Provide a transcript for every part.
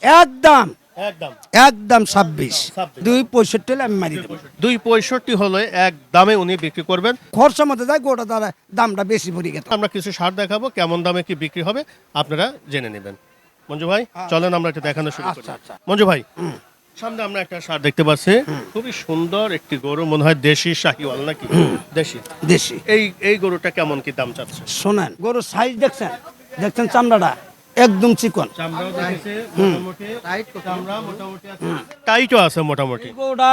একদম একদম একদম 26 265 হলে আমি মারি দেবো। 265 হলে এক দামে উনি বিক্রি করবেন। খরচা মধ্যে যায় গোটা দ্বারা দামটা বেশি পড়ে গেত। আমরা কিছু সার দেখাবো, কেমন দামে কি বিক্রি হবে আপনারা জেনে নেবেন। মঞ্জু ভাই চলেন আমরা এটা দেখানো শুরু করি। আচ্ছা। মঞ্জু ভাই, সামনে আমরা একটা সার দেখতে পাচ্ছি, খুবই সুন্দর একটি গরু, মনে হয় দেশি শাহিওয়াল নাকি? দেশি দেশি এই গরুটা কেমন কি দাম চাচ্ছে? শোনেন, গরুর সাইজ দেখছেন চামড়াটা একদম চিকন, চামড়াও দেখেছে মোটামুটি, চামড়া মোটামুটি আছে, টাইটও আছে মোটামুটি। গরুটা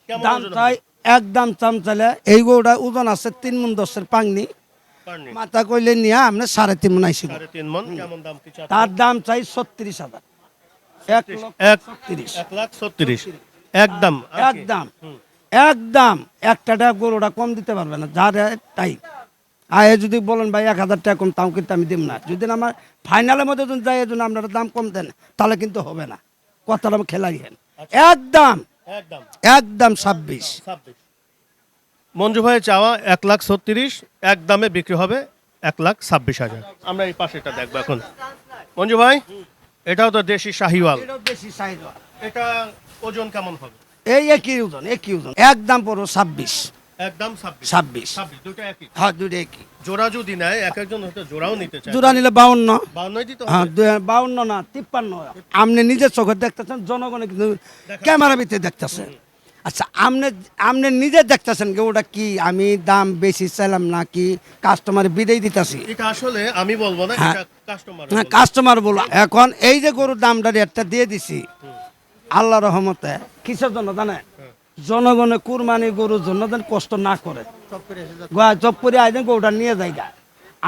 কেমন দাম ওজন চাই একদম চাম চাইলে এই গরুটা ওজন আছে 3 মণ 10 পাংনি, পারনি মাথা কইলে নিয়ে আমরা 3.5 মণ আইছি। 3.5 মণ। কেমন দাম কি চাচ্ছে? তার দাম চাই 36,000। 1,36,000 1,36,000 একদম একদম একদম। একটা গরুটা কম দিতে পারবে না, যার তাই আয়ে যদি বলেন ভাই 1,000 টাকা কম, তাও কিন্তু আমি দিব না। যদি আমার ফাইনালের মধ্যে যদি যাই জন্য আপনারা দাম কম দেন তাহলে কিন্তু হবে না, কথাটা আমি খেলাই হেন। একদম একদম একদম 26। 26। মঞ্জু ভাই চাওয়া 1,36,000, এক দামে বিক্রি হবে 1,26,000। আমরা এই পাশেটা দেখবো এখন। মঞ্জু ভাই, এটাও তো দেশি শাহিওয়াল, এটাও বেশি চাহিদা। এটা ওজন কেমন হবে? এই একই ওজন একদম পড়ো 26। একদম 26। 26 দুটো একই। হ্যাঁ, দুটো একই। জোড়া যদি নেয়, এক একজন হয়তো জোড়াও নিতে চায়। জোড়া নিলে 52। 52 দিতে হ্যাঁ, হবে। 52 না 53। আপনি নিজের চোখে দেখতেছেন, জনগণে কিন্তু ক্যামেরা ভিতরে দেখতেছেন। আচ্ছা, আপনি নিজে দেখতেছেন ওটা কি আমি দাম বেশি চাইলাম নাকি কাস্টমার বিদেই দিতেছি? এটা আসলে আমি বলবো না, হ্যাঁ। এটা কাস্টমার হ্যাঁ, কাস্টমার বলো। এখন এই যে গরুর দামটা রেটটা দিয়ে দিছি আল্লাহ রহমতে, কিসের জন্য জানে? জনগণে কুরবানি গরুর জন্য যেন কষ্ট না করে, জব করে আইদেন গরুটা নিয়ে যায় গা।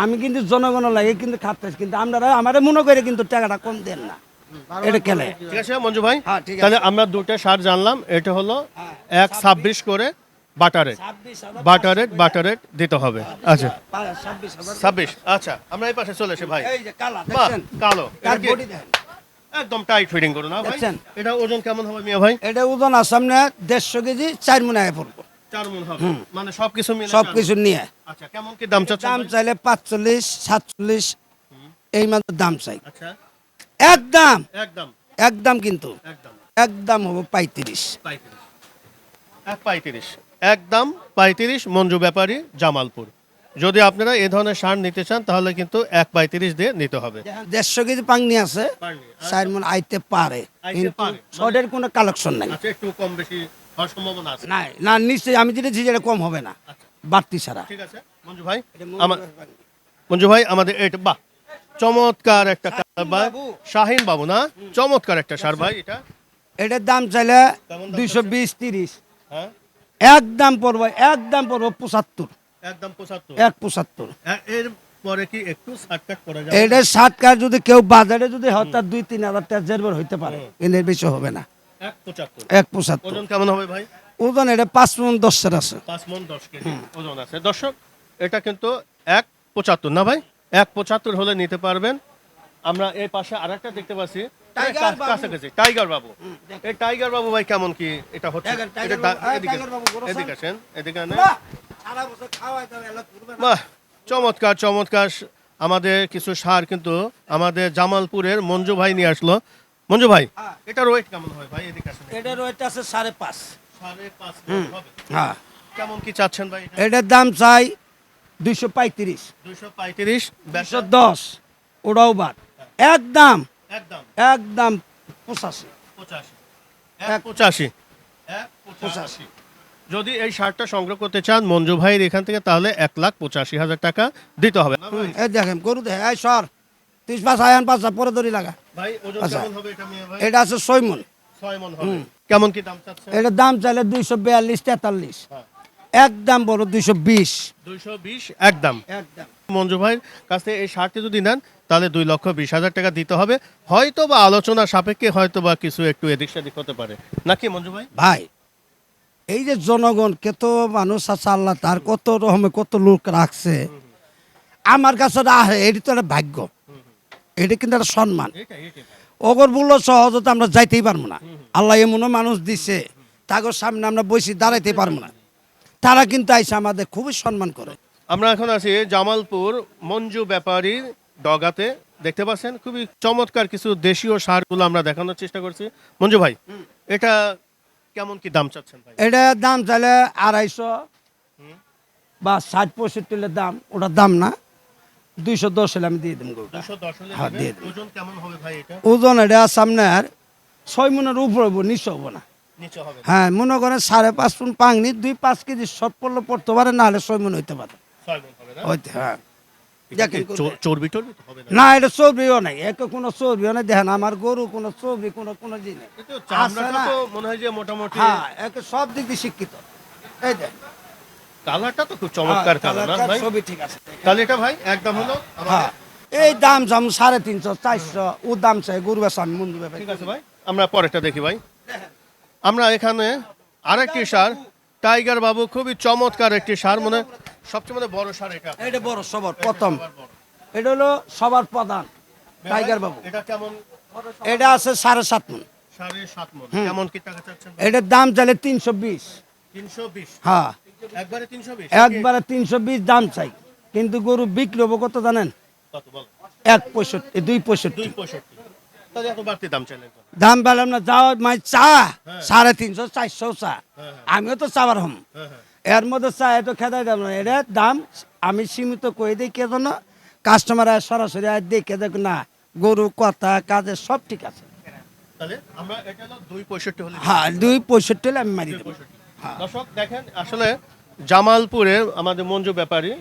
আমি কিন্তু জনগণের লাগে কিন্তু খাতেছি, কিন্তু আপনারা আমারে মনে করে কিন্তু টাকাটা কম দেন না, এটা খেলে। ঠিক আছে মঞ্জু ভাই, হ্যাঁ, ঠিক আছে। তাহলে আমরা দুটো সার জানলাম। এটা হলো 1,26 করে বাটারেট দিতে হবে। আচ্ছা 26। আচ্ছা, আমরা এই পাশে চলে এসে ভাই, এই যে কালা বাহ, দেখছেন, কালো, তার এটা কি বডি দেখেন। একদম টাইট ফিটিং করো না ভাই? দেখছেন? এটা ওজন কেমন হবে মিয়া ভাই? এটা ওজন আছে সামনে 150 কেজি, 4 মণ আগে পড়বো 4 মণ হবে, মানে সবকিছু মিলে সবকিছু নিয়ে। আচ্ছা, কেমন কি দাম চাচ্ছেন দাম ভাই? চাইলে 45 47 এই মাত্র দাম চাই। আচ্ছা, একদম একদম একদম কিন্তু একদম একদম হবে 35। 35। 1,35 একদম 35। মঞ্জু ব্যাপারী, জামালপুর। যদি আপনারা এই ধরনের সার নিতে চান তাহলে কিন্তু 1,35 দিয়ে নিতে হবে। 150 কেজি পাংনি আছে, 4 মণ আইতে পারে, কিন্তু পারে। ছটের কোনো কালেকশন নাই। আচ্ছা, একটু কম বেশি হওয়ার সম্ভাবনা আছে। নাই না, নিশ্চয়ই আমি যেটা যেটা কম হবে না, বাড়তি ছাড়া। ঠিক আছে মঞ্জু ভাই, মঞ্জু ভাই আমাদের এটা বাহ, চমৎকার একটা সার ভাই, শাহিন বাবু না? চমৎকার একটা সার ভাই। এটা এটার দাম চাইলে কেমন দাম 220 30। হ্যাঁ, একদম পড়বো 75। একদম 75। 175। এর পরে কি একটু শার্টকাট করা যাবে? এটা 60 কার যদি কেউ বাজারে যদি হয় তার 2-3 হাজার টাকা জেরবার হইতে পারে, এর বেশি হবে না। 175। 175 ওজন কেমন হবে ভাই? ওজন এটা 5 মণ 10 আছে। 5 মণ 10 কেজি ওজন আছে। দর্শক, এটা কিন্তু 175 না ভাই? 175 হলে নিতে পারবেন। আমরা এই পাশে আরেকটা দেখতে পাচ্ছি, টাইগার বাবু। কাছাকাছি টাইগার বাবু। এই টাইগার বাবু ভাই কেমন কি এটা হচ্ছে? টাইগার এটা বাবু, এদিকে টাইগার বাবু, বড় এদিকে আসেন, এদিকে আনেন। সারা বছর খাওয়াই দাও, এলা ঘুরবে না। বাহ, চমৎকার চমৎকার। আমাদের কিছু সার কিন্তু আমাদের জামালপুরের মঞ্জু ভাই নিয়ে আসলো। মঞ্জু ভাই, এটার ওয়েট কেমন হয় ভাই? এদিকে আসেন। এটার ওয়েট আছে 5.5। 5.5 মণ হবে। হ্যাঁ, কেমন কি চাচ্ছেন ভাই এটা? এটার দাম চাই 235 235। 210, ওটাও বাদ। একদম একদম একদম 85। 85। 185। 185। যদি এই সারটা সংগ্রহ করতে চান মঞ্জু ভাইয়ের এখান থেকে, তাহলে 1,85,000 টাকা দিতে হবে না ভাই? এই দেখেন গরু দেখে, এই সর 35 আয়ান 5 পরে দড়ি লাগা। ভাই ওজন আচ্ছা। কেমন হবে এটা মিয়া ভাই? এটা আছে 6 মণ। 6 মণ হবে। কেমন কি দাম চাচ্ছেন? এটার দাম চাইলে 242 43। একদম বড় 220। 220 একদম। একদম মঞ্জু ভাইয়ের কাছে এই সারটি যদি নেন তাহলে 2,20,000 টাকা দিতে হবে। হয়তো বা আলোচনা সাপেক্ষে হয়তো বা কিছু একটু এদিক সেদিক হতে পারে নাকি মঞ্জু ভাই? ভাই, এই যে জনগণ কত মানুষ আছে, আল্লাহ তার কত রকমের কত লোক রাখছে আমার কাছে রাখে, এটি তো একটা ভাগ্য, এটি কিন্তু একটা সম্মান। এটাই ভাই। অগর বললো সহজতে আমরা যাইতেই পারবো না। আল্লাহ এমনও মানুষ দিছে তাদের সামনে আমরা বসে দাঁড়াইতে পারবো না, তারা কিন্তু আইসে আমাদের খুবই সম্মান করে। আমরা এখন আছি জামালপুর মঞ্জু ব্যাপারীর ডগাতে। দেখতে পাচ্ছেন খুবই চমৎকার কিছু দেশীয় সারগুলো আমরা দেখানোর চেষ্টা করছি। মঞ্জু ভাই, এটা কেমন কি দাম চাচ্ছেন ভাই? এটা দাম চাইলে 250 বা 60-65 দাম, ওটার দাম না, 210 হলে আমি দিয়ে দেবো গরুটা। 210 হলে হ্যাঁ, দিবেন। দিয়ে দেব। ওজন কেমন হবে ভাই এটা? ওজন এটা সামনের 6 মনের উপরে হবো, নিচে হবো না। নিচে হবে না। হ্যাঁ, মনে করেন 5.5 মন পাংনি, 2-5 কেজি শর্ট পড়লে পড়তে পারে, না হলে 6 মন হইতে পারে। 6 মণ হবে না? হইতে, হ্যাঁ। এটা কি দেখেন চর্বি টর্বি তো হবে না? না, এটা চর্বিও নাই, একে কোনো চর্বিও নাই। দেখেন আমার গরু কোনো চর্বি কোনো জিনিস কিন্তু আছে চামড়াটা না। তো মনে হয় যে মোটামুটি হ্যাঁ, একে সব দিক দিয়ে শিক্ষিত। এই দেখ, কালারটা তো খুব চমৎকার কালার না ভাই? ছবি ঠিক আছে। তাহলে এটা ভাই একদম হলো হ্যাঁ, এই দাম জাম 350-400, ও দাম চাই গরু বেচা আমি মন্দির ব্যাপারে। ঠিক আছে ভাই, আমরা পরেরটা দেখি ভাই। আমরা এখানে আরেকটি সার, টাইগার বাবু, খুবই চমৎকার একটি সার, মনে হয় সবচেয়ে মানে বড় সার এটা। এটা বড় সবার প্রথম, এটা হলো সবার প্রধান টাইগার বাবু। এটা কেমন? এটা আছে 7.5 মন। 7.5 মণ। কেমন কি টাকা চাচ্ছেন? এটার দাম চাইলে 320। 320? হ্যাঁ, একবারে 320? একবারে 320 দাম চাই, কিন্তু গরু বিক্রি হবো কত জানেন? কত বল? 1.65, 2.65 265। তাহলে এত বাড়তি দাম চাইলেন কেন? দাম পেলাম না। যাও মাই চা 350-400 চা, আমিও তো চাবার হম। হ্যাঁ হ্যাঁ। এর মধ্যে চা এত খেদাই দাম না। এর দাম আমি সীমিত করে দিই, কে জন্য? কাস্টমার সরাসরি দেখে দেখ না গরু কথা কাজে সব ঠিক আছে। তাহলে আমরা এটা হলো 265 হলে। হ্যাঁ, 2.65 হলে আমি মারি দেবো। 265। দর্শক দেখেন, আসলে জামালপুরে আমাদের মঞ্জু ব্যাপারী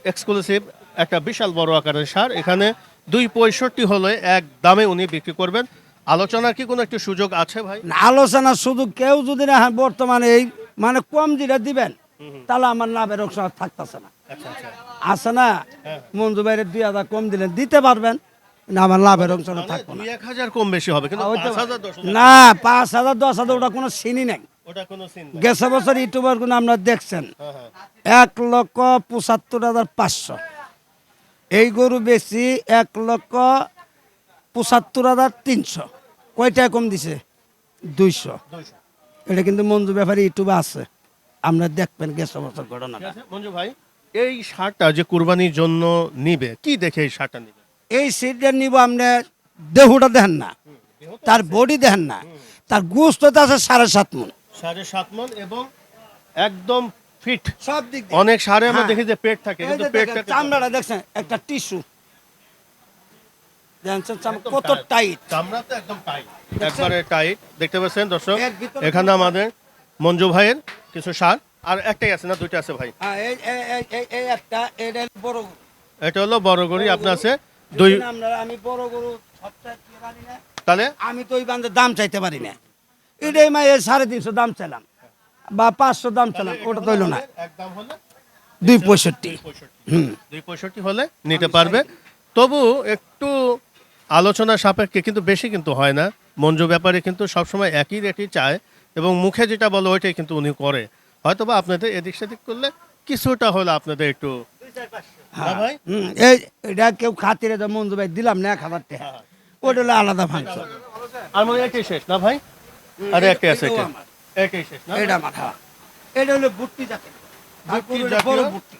এক্সক্লুসিভ একটা বিশাল বড় আকারের সার, এখানে 265 হলে এক দামে উনি বিক্রি করবেন। আলোচনার কি কোনো একটু সুযোগ আছে ভাই? না, আলোচনা শুধু কেউ যদি না হয় বর্তমানে এই মানে কম যেটা দিবেন, তাহলে আমার লাভের অংশ আর থাকতেছে না। আচ্ছা আচ্ছা। আছে না, মঞ্জু ভাইয়ের 2000 কম দিলেন দিতে পারবেন, না আমার লাভের অংশটা থাকবে না। 2-1000 কম বেশি হবে, কিন্তু 5000-10,000 না, 5,000-10,000 ওটা কোনো সিনই নাই। ওটা কোনো সিন না। গেছে বছর ইউটিউবার গুলো আপনারা দেখছেন, হ্যাঁ হ্যাঁ। 1,75,500। এই গরু বেশি 1,75,300। কয়টা কম দিছে? 200। 200। এটা কিন্তু মঞ্জু ব্যাপারে ইউটিউবে আছে, আপনারা দেখবেন গেছে বছর ঠিক ঘটনাটা। আছে মঞ্জু ভাই, এই সারটা যে কুরবানির জন্য নিবে, কি দেখে এই সারটা নিবে? এই সিটটা নিব, আপনি দেহুটা দেখেন না, তার বডি দেখেন না, তার গোস্ত তো আছে 7.5 মন। 7.5 মণ এবং একদম ফিট। সব দিক অনেক সারে আমরা হ্যাঁ। দেখি যে পেট থাকে, কিন্তু পেটটা চামড়াটা দেখছেন, একটা টিস্যু দেখছেন, কত টাইট। চামড়া তো একদম টাইট, একবারে টাইট। দেখতে পাচ্ছেন দর্শক, এর ভিতরে এখানে আমাদের মঞ্জু ভাইয়ের কিছু সার, আর একটাই আছে না দুইটা আছে ভাই? হ্যাঁ, এই একটা, এটা বড় গরু। এটা হলো বড় গরু আপনার আছে দুই। আমি বড় গরু সবচেয়ে কি জানি না, তাহলে আমি তো ওই বান্ধে দাম চাইতে পারি না। এটাই মা 350 দাম চাইলাম বা 500 দাম চাইলাম, ওটা তো হইলো না। একদম হলো 265। 265 হলে নিতে পারবে। তবু একটু আলোচনা সাপেক্ষে, কিন্তু বেশি কিন্তু হয় না। মঞ্জু ব্যাপারে কিন্তু সবসময় একই রেটই চায়, এবং মুখে যেটা বলে ওইটাই কিন্তু উনি করে। হয়তোবা আপনাদের এদিক সেদিক করলে কিছুটা হলে আপনাদের একটু, না ভাই? এটা কেউ খাতিরে তো মঞ্জু ভাই দিলাম না 1,000 টাকা, ওটা হলো আলাদা ফাংশন। আর মনে হয় এটাই শেষ না ভাই? আরে একটাই আছে, এটাও এটা আমার। এটাই শেষ না? এটা মাথা, এটা হলো বুট্টি জাতের, বুট্টি বড় জাতীয়? বুট্টি,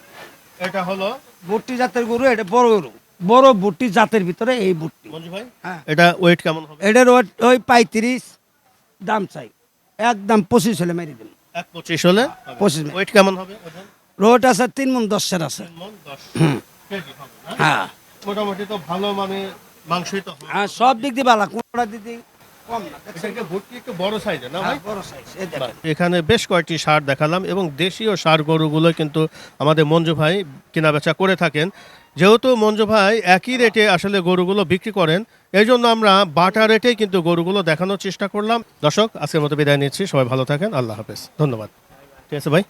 এটা হলো বুট্টি জাতের গরু, এটা বড় গরু, বড় বুট্টি জাতের ভিতরে এই বুট্টি। মঞ্জু ভাই, হ্যাঁ, এটা ওয়েট কেমন হবে? এটার ওই 35 দাম চাই, একদম 25 হলে মেরে দিন। 1.25 হলে 25 ওয়েট কেমন হবে? ওজন? রোড আছে 3 মন 10 আছে। 3 মণ 10 কেজি হবে না? হ্যাঁ মোটামুটি তো ভালো মানে মাংসই তো হবে। হ্যাঁ, সব দিক দিয়ে ভালো, কোনটা দিক দিয়ে কম না। এটা একটা ভর্তি একটু বড় সাইজের না ভাই? হ্যাঁ, বড় সাইজ, এই দেখেন। এখানে বেশ কয়েকটি সার দেখালাম, এবং দেশীয় সার গরুগুলো কিন্তু আমাদের মঞ্জু ভাই কেনাবেচা করে থাকেন। যেহেতু মঞ্জু ভাই একই রেটে আসলে গরুগুলো বিক্রি করেন, এই জন্য আমরা বাটা রেটেই কিন্তু গরুগুলো দেখানোর চেষ্টা করলাম। দর্শক, আজকের মতো বিদায় নিচ্ছি, সবাই ভালো থাকেন, আল্লাহ হাফেজ, ধন্যবাদ। ঠিক আছে ভাই।